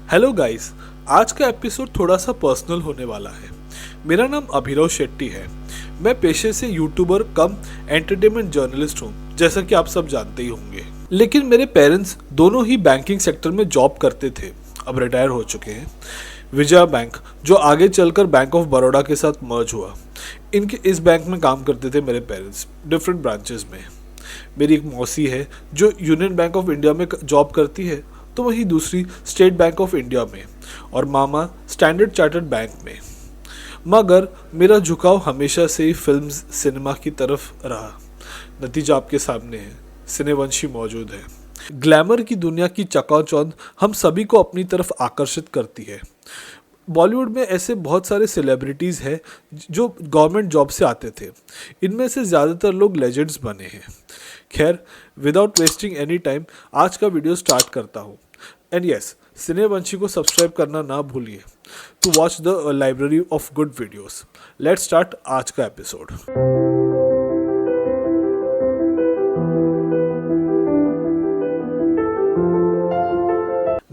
Hello guys, आज का episode थोड़ा सा पर्सनल होने वाला है। मेरा नाम अभिनव शेट्टी है। मैं पेशे से यूट्यूबर कम एंटरटेनमेंट जर्नलिस्ट हूँ, जैसा कि आप सब जानते ही होंगे। लेकिन मेरे पेरेंट्स दोनों ही बैंकिंग सेक्टर में जॉब करते थे, अब रिटायर हो चुके हैं। विजया बैंक, जो आगे चलकर बैंक ऑफ बड़ौदा के साथ मर्ज हुआ, इनके इस बैंक में काम करते थे मेरे पेरेंट्स, डिफरेंट ब्रांचेस में। मेरी एक मौसी है जो यूनियन बैंक ऑफ इंडिया में जॉब करती है, तो वहीं दूसरी स्टेट बैंक ऑफ इंडिया में, और मामा स्टैंडर्ड चार्टर्ड बैंक में। मगर मेरा झुकाव हमेशा से ही फिल्म सिनेमा की तरफ रहा। नतीजा आपके सामने है, सिनेवंशी मौजूद है। ग्लैमर की दुनिया की चकाचौंध हम सभी को अपनी तरफ आकर्षित करती है। बॉलीवुड में ऐसे बहुत सारे सेलिब्रिटीज़ हैं जो गवर्नमेंट जॉब से आते थे। इनमें से ज़्यादातर लोग लेजेंड्स बने हैं। खैर, विदाउट वेस्टिंग एनी टाइम आज का वीडियो स्टार्ट करता हूँ। एंड यस, सिनेवंशी को सब्सक्राइब करना ना भूलिए to watch the library of good videos. Let's start आज का एपिसोड।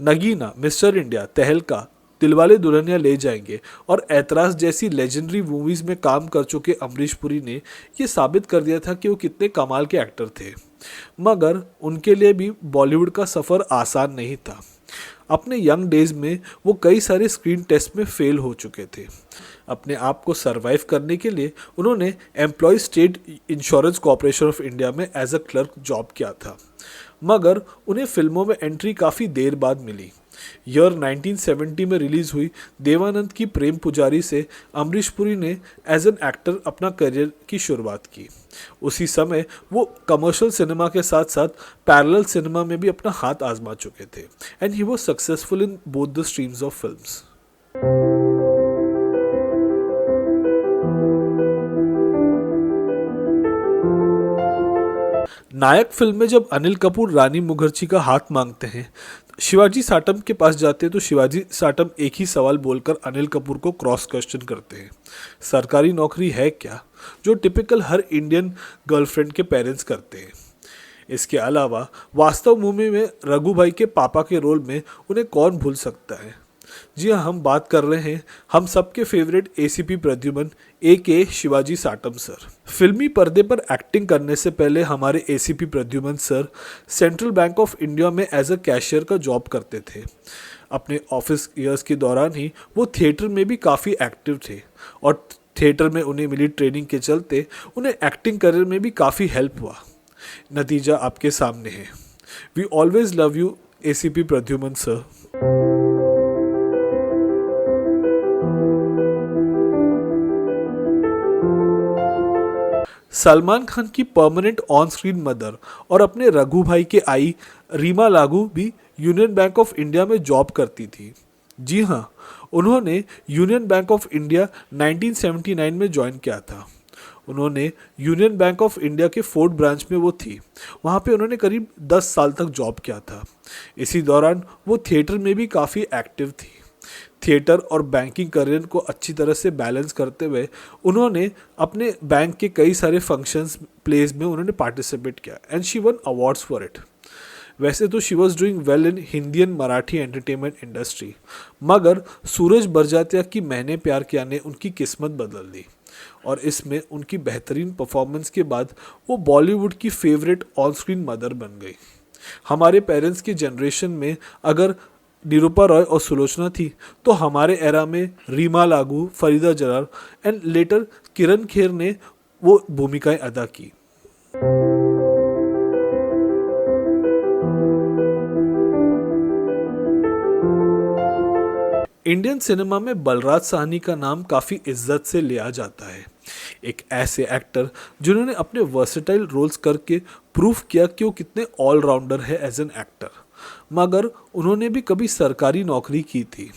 नगीना, मिस्टर इंडिया, तहलका, दिलवाले दुल्हनिया ले जाएंगे और ऐतराज जैसी लेजेंडरी मूवीज में काम कर चुके अमरीश पुरी ने ये साबित कर दिया था कि वो कितने कमाल के एक्टर थे। मगर उनके लिए भी बॉलीवुड का सफ़र आसान नहीं था। अपने यंग डेज में वो कई सारे स्क्रीन टेस्ट में फेल हो चुके थे। अपने आप को सरवाइव करने के लिए उन्होंने employ state insurance corporation of India में एज अ क्लर्क जॉब किया था। मगर उन्हें फिल्मों में एंट्री काफ़ी देर बाद मिली। ईयर 1970 में रिलीज हुई देवानंद की प्रेम पुजारी से अमरीश पुरी ने एज एन एक्टर अपना करियर की शुरुआत की। उसी समय वो कमर्शियल सिनेमा के साथ साथ पैरेलल सिनेमा में भी अपना हाथ आजमा चुके थे, and he was successful in both the streams of films. Nayak film में जब अनिल कपूर रानी मुखर्जी का हाथ मांगते हैं, शिवाजी साटम के पास जाते हैं, तो शिवाजी साटम एक ही सवाल बोलकर अनिल कपूर को क्रॉस क्वेश्चन करते हैं, सरकारी नौकरी है क्या, जो टिपिकल हर इंडियन गर्लफ्रेंड के पेरेंट्स करते हैं। इसके अलावा वास्तव मूवी में रघु भाई के पापा के रोल में उन्हें कौन भूल सकता है। जी हाँ, हम बात कर रहे हैं हम सबके फेवरेट एसीपी प्रद्युमन के शिवाजी साटम सर। फिल्मी पर्दे पर एक्टिंग करने से पहले हमारे ACP Pradyuman sir central bank of India में एज अ कैशियर का जॉब करते थे। अपने ऑफिस ईयर्स के दौरान ही वो थिएटर में भी काफ़ी एक्टिव थे, और थिएटर में उन्हें मिली ट्रेनिंग के चलते उन्हें एक्टिंग करियर में भी काफ़ी हेल्प हुआ। नतीजा आपके सामने है। We always love you ACP Pradyuman sir. Salman Khan की परमानेंट ऑन स्क्रीन मदर और अपने रघु भाई के आई रीमा लागू भी यूनियन बैंक ऑफ इंडिया में जॉब करती थी। जी हाँ, उन्होंने यूनियन बैंक ऑफ इंडिया 1979 में ज्वाइन किया था। उन्होंने यूनियन बैंक ऑफ इंडिया के फोर्ट ब्रांच में वो थी। वहाँ पे उन्होंने करीब 10 साल तक जॉब किया था। इसी दौरान वो थिएटर में भी काफ़ी एक्टिव थी। थिएटर और बैंकिंग करियर को अच्छी तरह से बैलेंस करते हुए उन्होंने अपने बैंक के कई सारे फंक्शंस प्लेज में उन्होंने पार्टिसिपेट किया, and she one awards for it. वैसे तो she was doing well in Hindi and Marathi entertainment industry, मगर सूरज बरजात्या की मैंने प्यार किया ने उनकी किस्मत बदल दी, और इसमें उनकी बेहतरीन परफॉर्मेंस के बाद वो बॉलीवुड की फेवरेट ऑन स्क्रीन मदर बन गई। हमारे पेरेंट्स की जनरेशन में अगर निरूपा रॉय और सुलोचना थी, तो हमारे एरा में रीमा लागू, फरीदा जरार एंड लेटर किरण खेर ने वो भूमिकाएं अदा की। इंडियन सिनेमा में बलराज साहनी का नाम काफ़ी इज्जत से लिया जाता है। एक ऐसे एक्टर जिन्होंने अपने वर्सेटाइल रोल्स करके प्रूफ किया कि वो कितने ऑलराउंडर है एज एन एक्टर। मगर उन्होंने भी कभी सरकारी नौकरी की थी।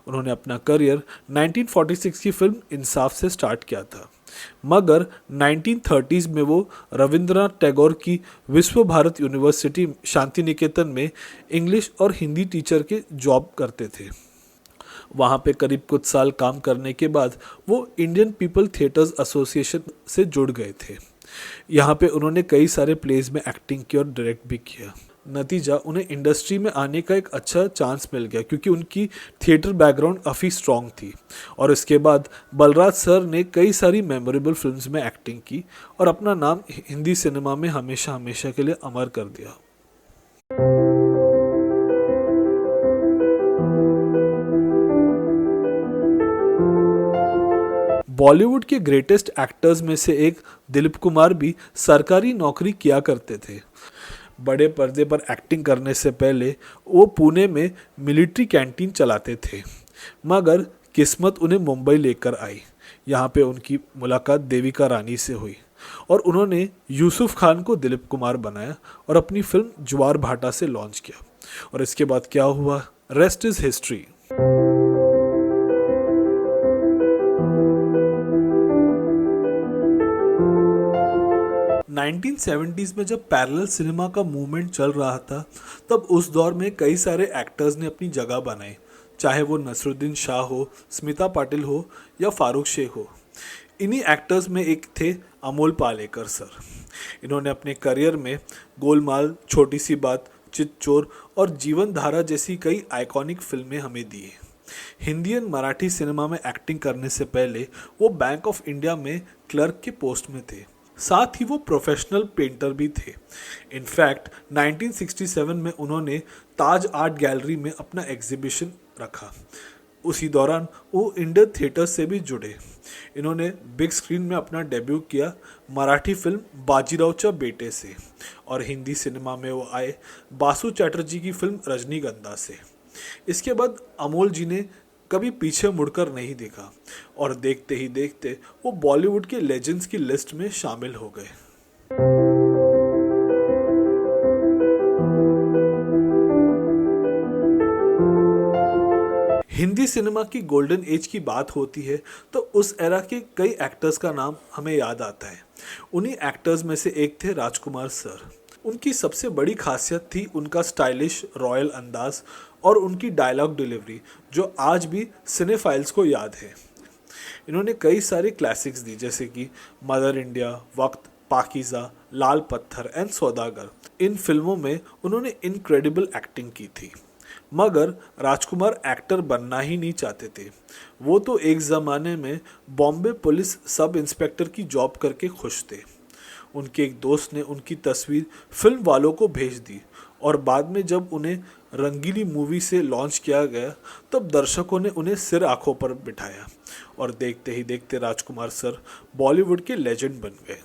उन्होंने अपना करियर 1946 की फिल्म इंसाफ से स्टार्ट किया था, मगर 1930s में वो रविंद्रनाथ टैगोर की विश्व भारत यूनिवर्सिटी शांति निकेतन में इंग्लिश और हिंदी टीचर के जॉब करते थे। वहाँ पे करीब कुछ साल काम करने के बाद वो इंडियन पीपल थिएटर्स एसोसिएशन से जुड़ गए थे। यहाँ पे उन्होंने कई सारे प्लेज में एक्टिंग की और डायरेक्ट भी किया। नतीजा उन्हें इंडस्ट्री में आने का एक अच्छा चांस मिल गया क्योंकि उनकी थिएटर बैकग्राउंड काफ़ी स्ट्रॉन्ग थी। और इसके बाद बलराज सर ने कई सारी मेमोरेबल फिल्म्स में एक्टिंग की और अपना नाम हिंदी सिनेमा में हमेशा हमेशा के लिए अमर कर दिया। बॉलीवुड के ग्रेटेस्ट एक्टर्स में से एक दिलीप कुमार भी सरकारी नौकरी किया करते थे। बड़े पर्दे पर एक्टिंग करने से पहले वो पुणे में मिलिट्री कैंटीन चलाते थे, मगर किस्मत उन्हें मुंबई लेकर आई। यहाँ पे उनकी मुलाकात देविका रानी से हुई और उन्होंने यूसुफ खान को दिलीप कुमार बनाया और अपनी फिल्म ज्वार भाटा से लॉन्च किया। और इसके बाद क्या हुआ, रेस्ट इज हिस्ट्री। 1970s में जब पैरेलल सिनेमा का मूवमेंट चल रहा था, तब उस दौर में कई सारे एक्टर्स ने अपनी जगह बनाई, चाहे वो नसरुद्दीन शाह हो, स्मिता पाटिल हो या फारूक शेख हो। इन्हीं एक्टर्स में एक थे अमोल पालेकर सर। इन्होंने अपने करियर में गोलमाल, छोटी सी बात, चितचोर और जीवन धारा जैसी कई आइकॉनिक फिल्में हमें दी हैं। हिंदी और मराठी सिनेमा में एक्टिंग करने से पहले वो बैंक ऑफ इंडिया में क्लर्क के पोस्ट में थे। साथ ही वो प्रोफेशनल पेंटर भी थे। इनफैक्ट 1967 में उन्होंने ताज आर्ट गैलरी में अपना एग्जीबिशन रखा। उसी दौरान वो इंडियन थिएटर से भी जुड़े। इन्होंने बिग स्क्रीन में अपना डेब्यू किया मराठी फिल्म बाजीरावच्या बेटे से, और हिंदी सिनेमा में वो आए बासु चैटर्जी की फिल्म रजनीगंधा से। इसके बाद अमोल जी ने कभी पीछे मुड़कर नहीं देखा और देखते ही देखते वो बॉलीवुड के लेजेंड्स की लिस्ट में शामिल हो गए। हिंदी सिनेमा की गोल्डन एज की बात होती है तो उस एरा के कई एक्टर्स का नाम हमें याद आता है। उन्हीं एक्टर्स में से एक थे राजकुमार सर। उनकी सबसे बड़ी खासियत थी उनका स्टाइलिश रॉयल अंदाज और उनकी डायलॉग डिलीवरी, जो आज भी सिनेफाइल्स को याद है। इन्होंने कई सारे क्लासिक्स दी, जैसे कि मदर इंडिया, वक्त, पाकीज़ा, लाल पत्थर एंड सौदागर। इन फिल्मों में उन्होंने इनक्रेडिबल एक्टिंग की थी। मगर राजकुमार एक्टर बनना ही नहीं चाहते थे। वो तो एक ज़माने में बॉम्बे पुलिस सब इंस्पेक्टर की जॉब करके खुश थे। उनके एक दोस्त ने उनकी तस्वीर फिल्म वालों को भेज दी और बाद में जब उन्हें रंगीली मूवी से लॉन्च किया गया, तब दर्शकों ने उन्हें सिर आंखों पर बिठाया और देखते ही देखते राजकुमार सर बॉलीवुड के लेजेंड बन गए।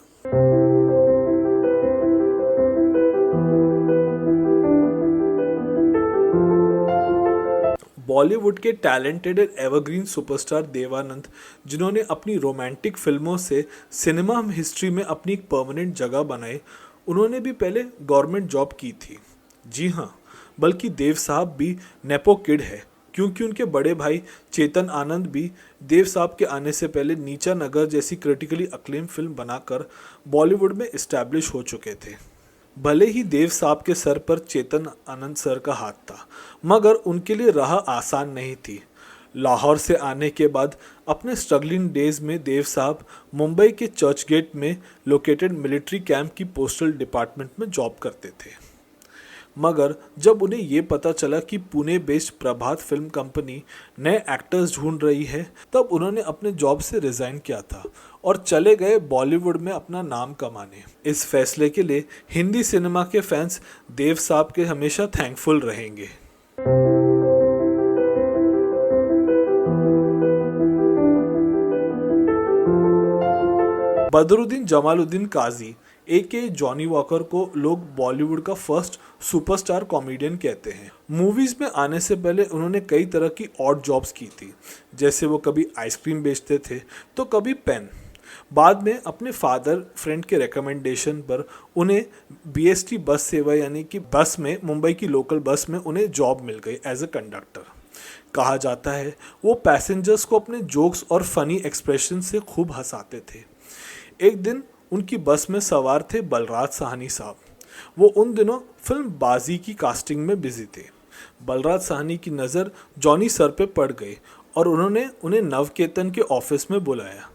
बॉलीवुड के talented and evergreen superstar Dev Anand, जिन्होंने अपनी रोमांटिक फिल्मों से सिनेमा हिस्ट्री में अपनी एक परमानेंट जगह बनाई, उन्होंने भी पहले गवर्नमेंट जॉब की थी। जी हाँ, बल्कि देव साहब भी नेपो किड है, क्योंकि उनके बड़े भाई चेतन आनंद भी देव साहब के आने से पहले नीचा नगर जैसी क्रिटिकली अक्लेम फिल्म बनाकर बॉलीवुड में इस्टेब्लिश हो चुके थे। भले ही देव साहब के सर पर चेतन आनंद सर का हाथ था, मगर उनके लिए राह आसान नहीं थी। लाहौर से आने के बाद अपने स्ट्रगलिंग डेज में देव साहब मुंबई के चर्च गेट में लोकेटेड मिलिट्री कैंप की पोस्टल डिपार्टमेंट में जॉब करते थे। मगर जब उन्हें ये पता चला कि पुणे बेस्ड प्रभात फिल्म कंपनी नए एक्टर्स ढूंढ रही है, तब उन्होंने अपने जॉब से रिज़ाइन किया था और चले गए बॉलीवुड में अपना नाम कमाने। इस फैसले के लिए हिंदी सिनेमा के फैंस देव साहब के हमेशा थैंकफुल रहेंगे। बदरुद्दीन जमालुद्दीन काजी एके जॉनी वॉकर को लोग बॉलीवुड का फर्स्ट सुपरस्टार कॉमेडियन कहते हैं। मूवीज में आने से पहले उन्होंने कई तरह की ऑड जॉब्स की थी, जैसे वो कभी आइसक्रीम बेचते थे तो कभी पेन। बाद में अपने फादर फ्रेंड के रिकमेंडेशन पर उन्हें बीएसटी बस सेवा यानी कि बस में, मुंबई की लोकल बस में उन्हें जॉब मिल गई एज अ कंडक्टर। कहा जाता है वो पैसेंजर्स को अपने जोक्स और फनी एक्सप्रेशन से खूब हंसाते थे। एक दिन उनकी बस में सवार थे बलराज साहनी साहब। वो उन दिनों फिल्म बाजी की कास्टिंग में बिजी थे। बलराज साहनी की नज़र जॉनी सर पे पड़ गई और उन्होंने उन्हें नवकेतन के ऑफिस में बुलाया।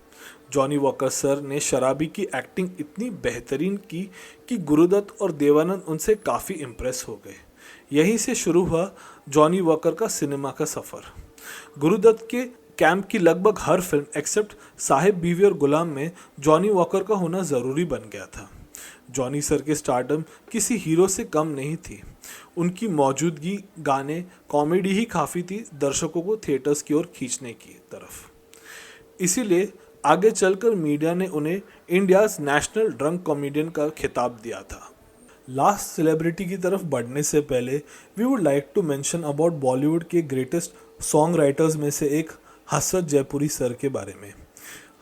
जॉनी वॉकर सर ने शराबी की एक्टिंग इतनी बेहतरीन की कि गुरुदत्त और देवानंद उनसे काफ़ी इम्प्रेस हो गए। यहीं से शुरू हुआ जॉनी वॉकर का सिनेमा का सफ़र। गुरुदत्त के कैंप की लगभग हर फिल्म एक्सेप्ट साहिब बीवी और गुलाम में जॉनी वॉकर का होना ज़रूरी बन गया था। जॉनी सर के स्टारडम किसी हीरो से कम नहीं थी। उनकी मौजूदगी, गाने, कॉमेडी ही काफ़ी थी दर्शकों को थिएटर्स की ओर खींचने की तरफ। इसीलिए आगे चलकर मीडिया ने उन्हें इंडियाज़ नेशनल ड्रंक कॉमेडियन का खिताब दिया था। लास्ट सेलिब्रिटी की तरफ बढ़ने से पहले we would like to mention about Bollywood के ग्रेटेस्ट सॉन्ग राइटर्स में से एक हसरत जयपुरी सर के बारे में।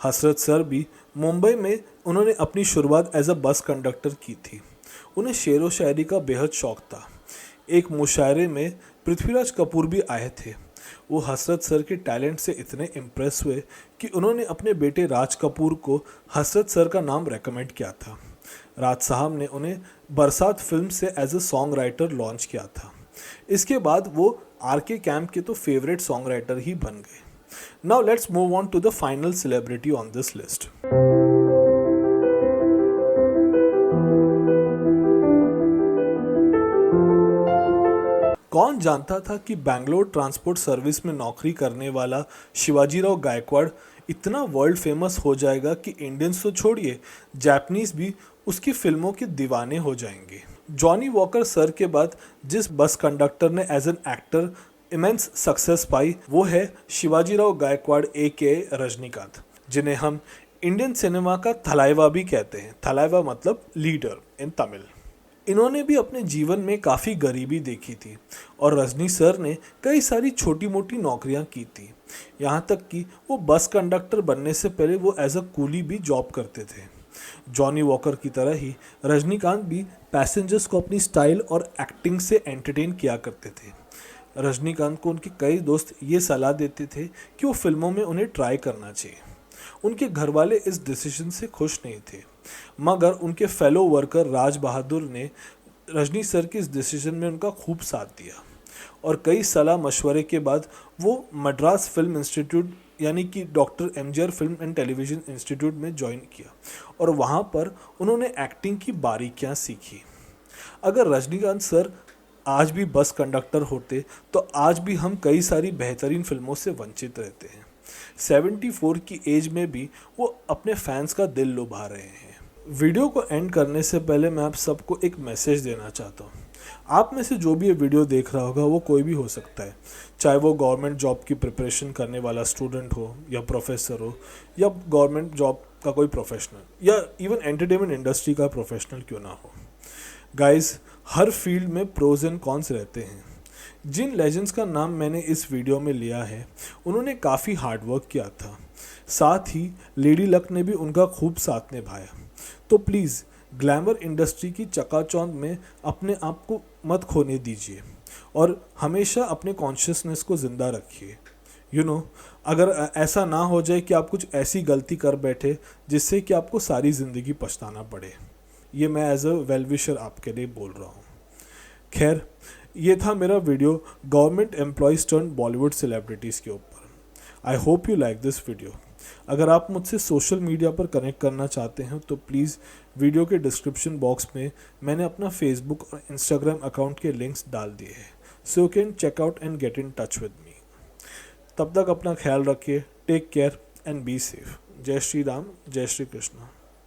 हसरत सर भी मुंबई में उन्होंने अपनी शुरुआत एज अ बस कंडक्टर की थी। उन्हें शेर व शायरी का बेहद शौक़ था। एक मुशायरे में पृथ्वीराज कपूर भी आए थे। वो हसरत सर के टैलेंट से इतने इम्प्रेस हुए कि उन्होंने अपने बेटे राज कपूर को हसरत सर का नाम रेकमेंड किया था। राज साहब ने उन्हें बरसात फिल्म से as a song writer launch किया था। इसके बाद वो आर.के. कैंप के तो फेवरेट सॉन्ग राइटर ही बन गए। Now let's move on to the final celebrity on this list. कौन जानता था कि बैंगलोर ट्रांसपोर्ट सर्विस में नौकरी करने वाला शिवाजीराव गायकवाड़ इतना वर्ल्ड फेमस हो जाएगा कि इंडियंस तो छोड़िए, जापानीज भी उसकी फिल्मों के दीवाने हो जाएंगे। जॉनी वॉकर सर के बाद जिस बस कंडक्टर ने as an actor immense success पाई वो है शिवाजीराव गायकवाड़ ए.के. रजनीकांत, जिन्हें हम इंडियन सिनेमा का थलाइवा भी कहते हैं। थलाइवा मतलब लीडर इन तमिल। इन्होंने भी अपने जीवन में काफ़ी गरीबी देखी थी और रजनी सर ने कई सारी छोटी मोटी नौकरियां की थी। यहाँ तक कि वो बस कंडक्टर बनने से पहले वो एज अ कूली भी जॉब करते थे। जॉनी वॉकर की तरह ही रजनीकांत भी पैसेंजर्स को अपनी स्टाइल और एक्टिंग से एंटरटेन किया करते थे। रजनीकांत को उनके कई दोस्त ये सलाह देते थे कि वो फिल्मों में उन्हें ट्राई करना चाहिए। उनके घर वाले इस डिसीजन से खुश नहीं थे, मगर उनके फेलो वर्कर राज बहादुर ने रजनी सर के इस डिसीजन में उनका खूब साथ दिया और कई सलाह मशवरे के बाद वो मद्रास फिल्म इंस्टीट्यूट यानी कि doctor MGR film and television institute में ज्वाइन किया और वहाँ पर उन्होंने एक्टिंग की बारीकियाँ सीखी। अगर रजनीकांत सर आज भी बस कंडक्टर होते तो आज भी हम कई सारी बेहतरीन फिल्मों से वंचित रहते हैं। 74 की एज में भी वो अपने फैंस का दिल लुभा रहे हैं। वीडियो को एंड करने से पहले मैं आप सबको एक मैसेज देना चाहता हूँ। आप में से जो भी ये वीडियो देख रहा होगा वो कोई भी हो सकता है, चाहे वो गवर्नमेंट जॉब की प्रिपरेशन करने वाला स्टूडेंट हो या प्रोफेसर हो या गवर्नमेंट जॉब का कोई प्रोफेशनल या इवन एंटरटेनमेंट इंडस्ट्री का प्रोफेशनल क्यों ना हो। गाइस, हर फील्ड में प्रोज एंड कॉन्स रहते हैं। जिन लेजेंड्स का नाम मैंने इस वीडियो में लिया है उन्होंने काफ़ी हार्डवर्क किया था, साथ ही लेडी लक ने भी उनका खूब साथ निभाया। तो प्लीज़ ग्लैमर इंडस्ट्री की चकाचौंध में अपने आप को मत खोने दीजिए और हमेशा अपने कॉन्शियसनेस को ज़िंदा रखिए। अगर ऐसा ना हो जाए कि आप कुछ ऐसी गलती कर बैठे जिससे कि आपको सारी ज़िंदगी पछताना पड़े। ये मैं एज अ वेल विशर आपके लिए बोल रहा हूँ। खैर, ये था मेरा video government employees turn Bollywood celebrities के ऊपर। I hope you like this video. अगर आप मुझसे सोशल मीडिया पर कनेक्ट करना चाहते हैं तो प्लीज़ वीडियो के डिस्क्रिप्शन बॉक्स में मैंने अपना फेसबुक और इंस्टाग्राम अकाउंट के लिंक्स डाल दिए हैं, so you can check out and get in touch with me. तब तक अपना ख्याल रखिए। Take care and be safe. जय श्री राम, जय श्री कृष्ण।